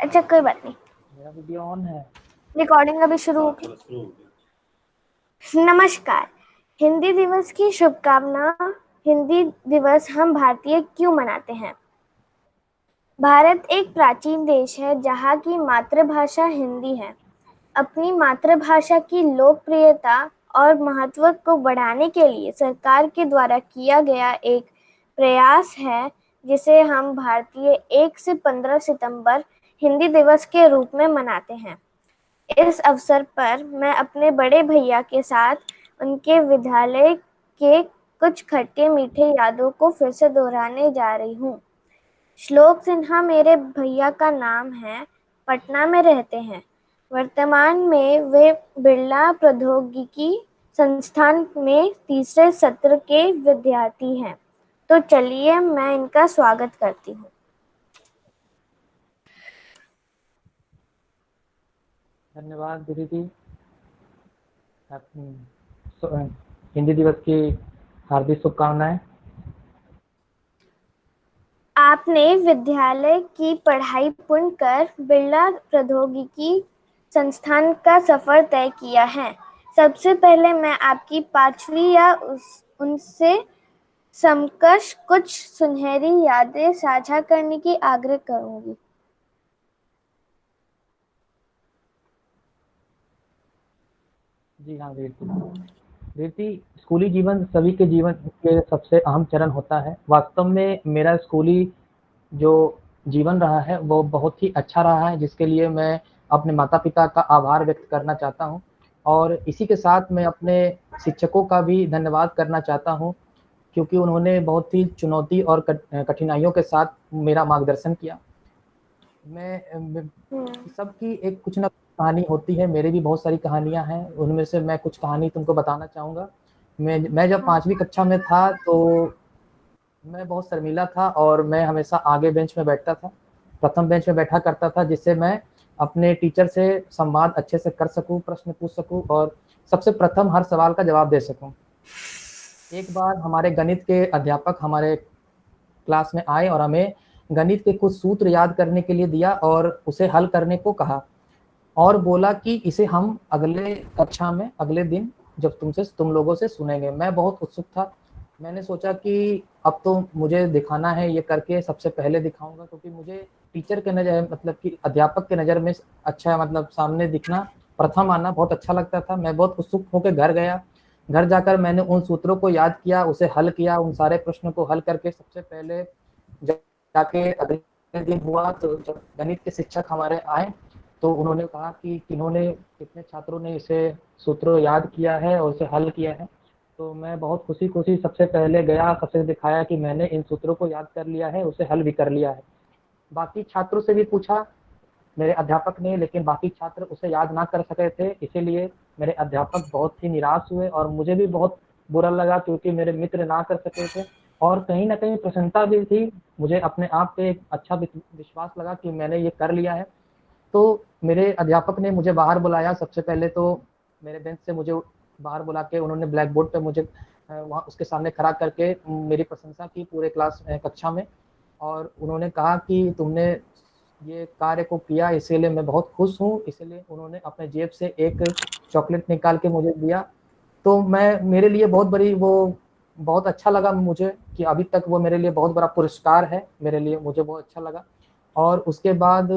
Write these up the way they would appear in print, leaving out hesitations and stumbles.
अच्छा कोई बात नहीं, मेरा वीडियो ऑन है। रिकॉर्डिंग अभी शुरू होगी। नमस्कार। हिंदी दिवस की शुभकामना। हिंदी दिवस हम भारतीय क्यों मनाते हैं? भारत एक प्राचीन देश है जहाँ की मातृभाषा हिंदी है। अपनी मातृभाषा की लोकप्रियता और महत्व को बढ़ाने के लिए सरकार के द्वारा किया गया एक प्रयास है, जिसे हम भारतीय 1 से 15 सितंबर हिंदी दिवस के रूप में मनाते हैं। इस अवसर पर मैं अपने बड़े भैया के साथ उनके विद्यालय के कुछ खट्टे मीठे यादों को फिर से दोहराने जा रही हूँ। श्लोक सिन्हा मेरे भैया का नाम है, पटना में रहते हैं। वर्तमान में वे बिरला प्रौद्योगिकी संस्थान में तीसरे सत्र के विद्यार्थी हैं। तो चलिए मैं इनका स्वागत करती हूँ। धन्यवाद दीदी। हिंदी दिवस की हार्दिक शुभकामनाएं। आपने विद्यालय की पढ़ाई पूर्ण कर बिरला प्रौद्योगिकी संस्थान का सफर तय किया है। सबसे पहले मैं आपकी 5वीं या उनसे समकक्ष कुछ सुनहरी यादें साझा करने की आग्रह करूंगी। जी हाँ रीति, स्कूली जीवन सभी के जीवन के सबसे अहम चरण होता है। वास्तव में मेरा स्कूली जो जीवन रहा है वो बहुत ही अच्छा रहा है, जिसके लिए मैं अपने माता पिता का आभार व्यक्त करना चाहता हूँ। और इसी के साथ मैं अपने शिक्षकों का भी धन्यवाद करना चाहता हूँ, क्योंकि उन्होंने बहुत ही चुनौती और कठिनाइयों के साथ मेरा मार्गदर्शन किया। मैं सबकी एक कुछ ना कुछ कहानी होती है, मेरी भी बहुत सारी कहानियाँ हैं, उनमें से मैं कुछ कहानी तुमको बताना चाहूँगा। मैं जब 5वीं कक्षा में था तो मैं बहुत शर्मीला था और मैं हमेशा आगे बेंच में बैठता था, प्रथम बेंच में बैठा करता था, जिससे मैं अपने टीचर से संवाद अच्छे से कर सकूँ, प्रश्न पूछ सकूँ और सबसे प्रथम हर सवाल का जवाब दे सकूँ। एक बार हमारे गणित के अध्यापक हमारे क्लास में आए और हमें गणित के कुछ सूत्र याद करने के लिए दिया और उसे हल करने को कहा, और बोला कि इसे हम अगले कक्षा में अगले दिन जब तुम लोगों से सुनेंगे। मैं बहुत उत्सुक था। मैंने सोचा कि अब तो मुझे दिखाना है, ये करके सबसे पहले दिखाऊंगा, क्योंकि मुझे टीचर के नज़र मतलब कि अध्यापक के नज़र में अच्छा मतलब सामने दिखना, प्रथम आना बहुत अच्छा लगता था। मैं बहुत उत्सुक होकर घर गया। घर जाकर मैंने उन सूत्रों को याद किया, उसे हल किया, उन सारे प्रश्नों को हल करके सबसे पहले जब जाके अगले दिन हुआ तो जब गणित के शिक्षक हमारे आए तो उन्होंने कहा कि कितने छात्रों ने इसे सूत्र याद किया है और उसे हल किया है। तो मैं बहुत खुशी खुशी सबसे पहले गया, सबसे दिखाया कि मैंने इन सूत्रों को याद कर लिया है, उसे हल भी कर लिया है। बाकी छात्रों से भी पूछा मेरे अध्यापक ने, लेकिन बाकी छात्र उसे याद ना कर सके थे, इसीलिए मेरे अध्यापक बहुत ही निराश हुए और मुझे भी बहुत बुरा लगा, क्योंकि मेरे मित्र ना कर सके थे। और कहीं ना कहीं प्रसन्नता भी थी, मुझे अपने आप पे एक अच्छा विश्वास लगा कि मैंने ये कर लिया है। तो मेरे अध्यापक ने मुझे बाहर बुलाया। सबसे पहले तो मेरे बेंच से मुझे बाहर बुला के उन्होंने ब्लैक बोर्ड पे मुझे वहाँ उसके सामने खड़ा करके मेरी प्रशंसा की पूरे कक्षा में। और उन्होंने कहा कि तुमने ये कार्य को किया, इसीलिए मैं बहुत खुश हूँ। इसीलिए उन्होंने अपने जेब से एक चॉकलेट निकाल के मुझे दिया। तो मैं मेरे लिए बहुत बड़ी वो बहुत अच्छा लगा मुझे कि अभी तक वो मेरे लिए बहुत बड़ा पुरस्कार है मेरे लिए, मुझे बहुत अच्छा लगा। और उसके बाद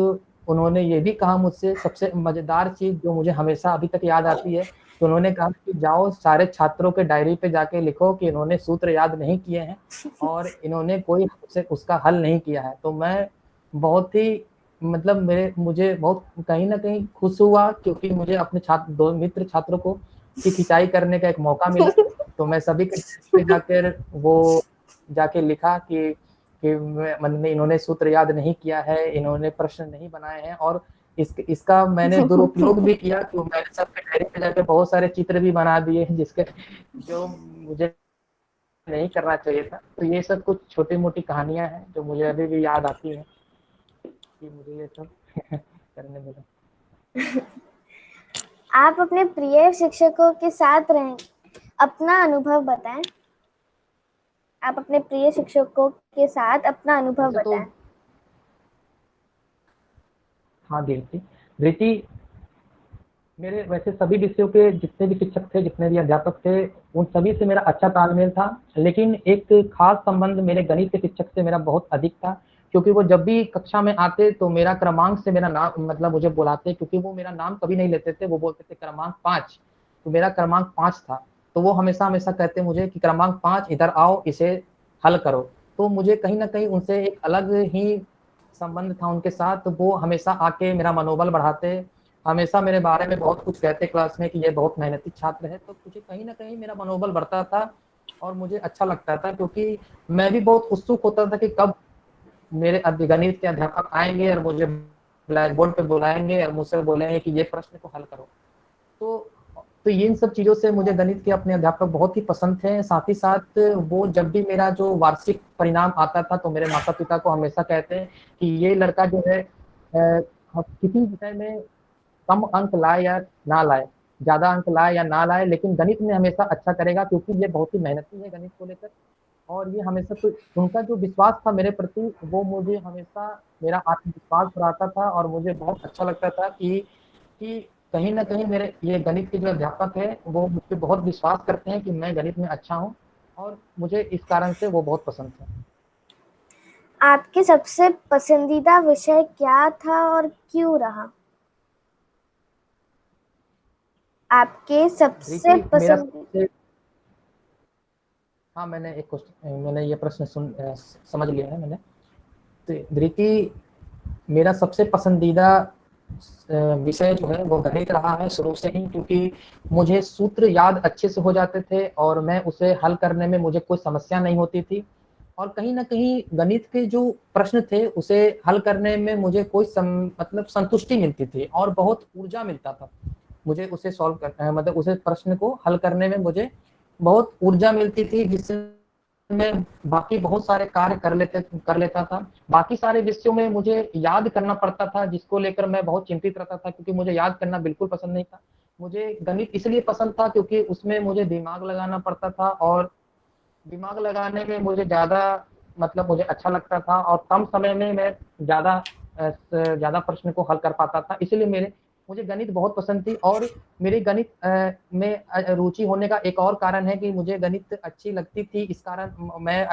उन्होंने ये भी कहा मुझसे, सबसे मज़ेदार चीज़ जो मुझे हमेशा अभी तक याद आती है, तो उन्होंने कहा कि जाओ सारे छात्रों के डायरी पे जाके लिखो कि इन्होंने सूत्र याद नहीं किए हैं और इन्होंने कोई उसे उसका हल नहीं किया है। तो मैं बहुत ही मतलब मेरे मुझे बहुत कहीं न कहीं खुश हुआ, क्योंकि मुझे अपने छात्र 2 मित्र छात्रों को की खिंचाई करने का एक मौका मिला। तो मैं सभी के पे जाकर वो जाके लिखा कि मैंने इन्होंने सूत्र याद नहीं किया है, इन्होंने प्रश्न नहीं बनाए हैं। और इसका मैंने दुरुपयोग भी किया कि मैंने सबके डायरी पे जाके बहुत सारे चित्र भी बना दिए हैं, जिसके जो मुझे नहीं करना चाहिए था। तो ये सब कुछ छोटी-मोटी कहानियाँ हैं जो मुझे अभी भी याद आती हैं कि मुझे ये सब करने मिला। आप अपने प्रिय शिक्षकों के साथ रहें, अपना अनुभव बताएं। आप अपने प्रिय शिक्षकों के साथ अपना अनुभव वैसे तो बताएं। हाँ धीरति, धीरति मेरे वैसे सभी विषयों के जितने भी शिक्षक थे, जितने भी अध्यापक थे, उन सभी से मेरा अच्छा तालमेल था। लेकिन एक खास संबंध मेरे गणित के शिक्षक से मेरा बहुत अधिक था, क्योंकि वो जब भी कक्षा में आते तो मेरा क्रमांक से मेरा नाम मतलब मुझे बुलाते, क्योंकि वो मेरा नाम कभी नहीं लेते थे, वो बोलते थे क्रमांक 5। तो मेरा क्रमांक 5 था। तो वो हमेशा हमेशा कहते मुझे कि क्रमांक 5 इधर आओ, इसे हल करो। तो मुझे कहीं न कहीं उनसे एक अलग ही संबंध था उनके साथ। तो वो हमेशा आके मेरा मनोबल बढ़ाते, हमेशा मेरे बारे में बहुत कुछ कहते क्लास में कि ये बहुत मेहनती छात्र है। तो मुझे कहीं न कहीं मेरा मनोबल बढ़ता था और मुझे अच्छा लगता था, क्योंकि मैं भी बहुत उत्सुक होता था कि कब मेरे गणित के अध्यापक आएँगे और मुझे ब्लैक बोर्ड पे बुलाएँगे और मुझसे बोलेंगे कि ये प्रश्न को हल करो। तो तो इन सब चीज़ों से मुझे गणित के अपने अध्यापक बहुत ही पसंद थे। साथ ही साथ वो जब भी मेरा जो वार्षिक परिणाम आता था तो मेरे माता-पिता को हमेशा कहते हैं कि ये लड़का जो है किसी विषय में कम अंक लाए या ना लाए, ज़्यादा अंक लाए या ना लाए, लेकिन गणित में हमेशा अच्छा करेगा, क्योंकि ये बहुत ही मेहनती है गणित को लेकर। और ये हमेशा तो उनका जो विश्वास था मेरे प्रति, वो मुझे हमेशा मेरा आत्मविश्वास बढ़ाता था और मुझे बहुत अच्छा लगता था कि कहीं न कहीं मेरे ये गणित के जो अध्यापक हैं, वो मुझ पे बहुत विश्वास करते हैं कि मैं गणित में अच्छा हूँ, और मुझे इस कारण से वो बहुत पसंद थे। आपके सबसे पसंदीदा विषय क्या था और क्यों रहा? आपके सबसे धृति मेरा पसंदी सबसे हाँ, मैंने ये प्रश्न समझ लिया है मैंने। तो धृति मेरा सबसे पसंदीदा विषय जो है वो गणित रहा है शुरू से ही, क्योंकि मुझे सूत्र याद अच्छे से हो जाते थे और मैं उसे हल करने में मुझे कोई समस्या नहीं होती थी। और कहीं न कहीं गणित के जो प्रश्न थे उसे हल करने में मुझे कोई मतलब संतुष्टि मिलती थी और बहुत ऊर्जा मिलता था। मुझे उसे मतलब उसे प्रश्न को हल करने में मुझे बहुत ऊर्जा मिलती थी, जिससे मैं बाकी बहुत सारे कार्य कर लेता था। बाकी सारे विषयों में मुझे याद करना पड़ता था, जिसको लेकर मैं बहुत चिंतित रहता था, क्योंकि मुझे याद करना बिल्कुल पसंद नहीं था। मुझे गणित इसलिए पसंद था क्योंकि उसमें मुझे दिमाग लगाना पड़ता था, और दिमाग लगाने में मुझे ज़्यादा मतलब मुझे अच्छा लगता था, और कम समय में मैं ज़्यादा ज़्यादा प्रश्न को हल कर पाता था। इसीलिए मेरे मुझे गणित बहुत पसंद थी। और मेरी गणित में रुचि होने का एक और कारण है कि मुझे गणित अच्छी लगती थी। इस कारण मैं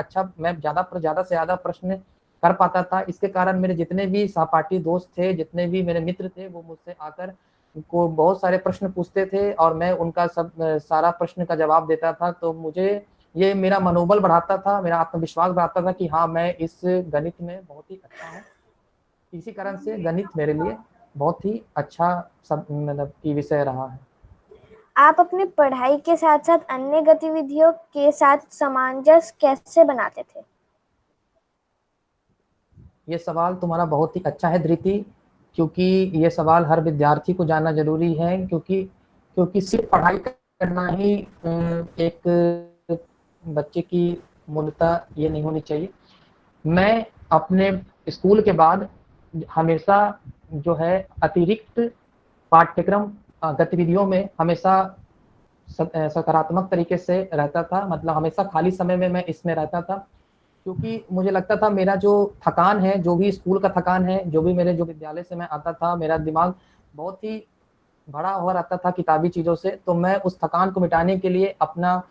ज़्यादा से ज़्यादा प्रश्न कर पाता था। इसके कारण मेरे जितने भी सहपाठी दोस्त थे, जितने भी मेरे मित्र थे, वो मुझसे आकर को बहुत सारे प्रश्न पूछते थे और मैं उनका सारा प्रश्न का जवाब देता था। तो मुझे ये मेरा मनोबल बढ़ाता था, मेरा आत्मविश्वास बढ़ाता था कि हाँ, मैं इस गणित में बहुत ही अच्छा हूँ। इसी कारण से गणित मेरे लिए बहुत ही अच्छा सब मतलब कि विषय रहा है। आप अपनी पढ़ाई के साथ-साथ अन्य गतिविधियों के साथ सामंजस्य कैसे बनाते थे? ये सवाल तुम्हारा बहुत ही अच्छा है धृति, क्योंकि ये सवाल हर विद्यार्थी को जानना ज़रूरी है, क्योंकि सिर्फ़ पढ़ाई करना ही एक बच्चे की मूलतः ये नहीं होनी चाहिए। मैं अपने स्कूल के बाद हमेशा जो है अतिरिक्त पाठ्यक्रम गतिविधियों में हमेशा सकारात्मक तरीके से रहता था। मतलब हमेशा खाली समय में मैं इसमें रहता था, क्योंकि मुझे लगता था मेरा जो थकान है, जो भी स्कूल का थकान है, जो भी मेरे जो विद्यालय से मैं आता था, मेरा दिमाग बहुत ही भरा हुआ रहता था किताबी चीज़ों से। तो मैं उस थकान को मिटाने के लिए अपना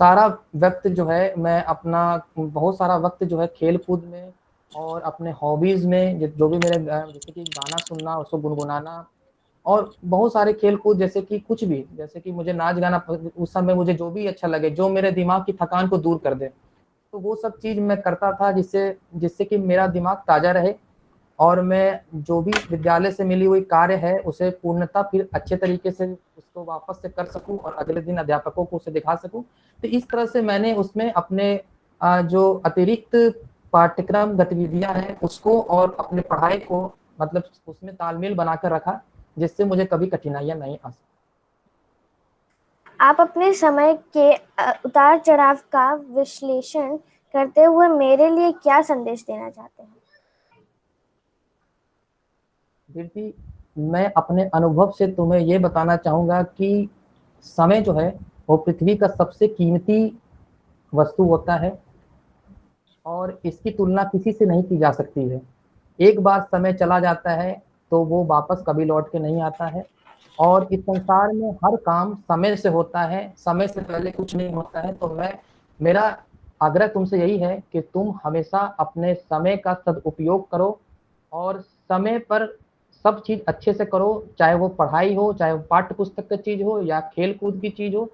सारा वक़्त जो है मैं अपना बहुत सारा वक़्त जो है खेल-कूद में और अपने हॉबीज़ में जो भी मेरे जैसे कि गाना सुनना, उसको गुनगुनाना, और बहुत सारे खेल-कूद, जैसे कि कुछ भी, जैसे कि मुझे नाच-गाना उस समय मुझे जो भी अच्छा लगे, जो मेरे दिमाग की थकान को दूर कर दे। तो वो सब चीज़ मैं करता था, जिससे जिससे कि मेरा दिमाग ताज़ा रहे और मैं जो भी विद्यालय से मिली हुई कार्य है उसे पूर्णतः फिर अच्छे तरीके से उसको वापस से कर सकूँ और अगले दिन अध्यापकों को उसे दिखा सकूँ। तो इस तरह से मैंने उसमें अपने जो अतिरिक्त पाठ्यक्रम गतिविधियाँ हैं उसको और अपनी पढ़ाई को मतलब उसमें तालमेल बनाकर रखा, जिससे मुझे कभी कठिनाइयाँ नहीं आ सकी। आप अपने समय के उतार-चढ़ाव का विश्लेषण करते हुए मेरे लिए क्या संदेश देना चाहते हैं? कीर्ति, मैं अपने अनुभव से तुम्हें ये बताना चाहूँगा कि समय जो है वो पृथ्वी का सबसे कीमती वस्तु होता है और इसकी तुलना किसी से नहीं की जा सकती है। एक बार समय चला जाता है तो वो वापस कभी लौट के नहीं आता है। और इस संसार में हर काम समय से होता है, समय से पहले कुछ नहीं होता है। तो मेरा आग्रह तुमसे यही है कि तुम हमेशा अपने समय का सदुपयोग करो और समय पर सब चीज अच्छे से करो, चाहे वो पढ़ाई हो, चाहे वो पाठ्य पुस्तक की चीज हो या खेल कूद की चीज हो।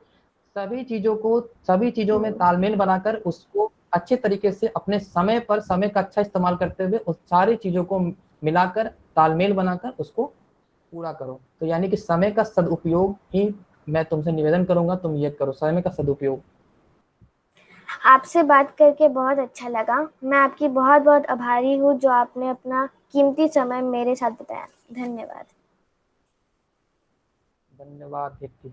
सभी चीजों में तालमेल बनाकर उसको अच्छे तरीके से अपने समय पर समय का अच्छा इस्तेमाल करते हुए उस सारी चीजों को मिलाकर तालमेल बनाकर उसको पूरा करो। तो यानी कि समय का सदुपयोग ही मैं तुमसे निवेदन करूंगा, तुम ये करो समय का सदुपयोग। आपसे बात करके बहुत अच्छा लगा। मैं आपकी बहुत बहुत आभारी हूँ जो आपने अपना कीमती समय मेरे साथ बिताया। धन्यवाद। धन्यवाद दीप्ति।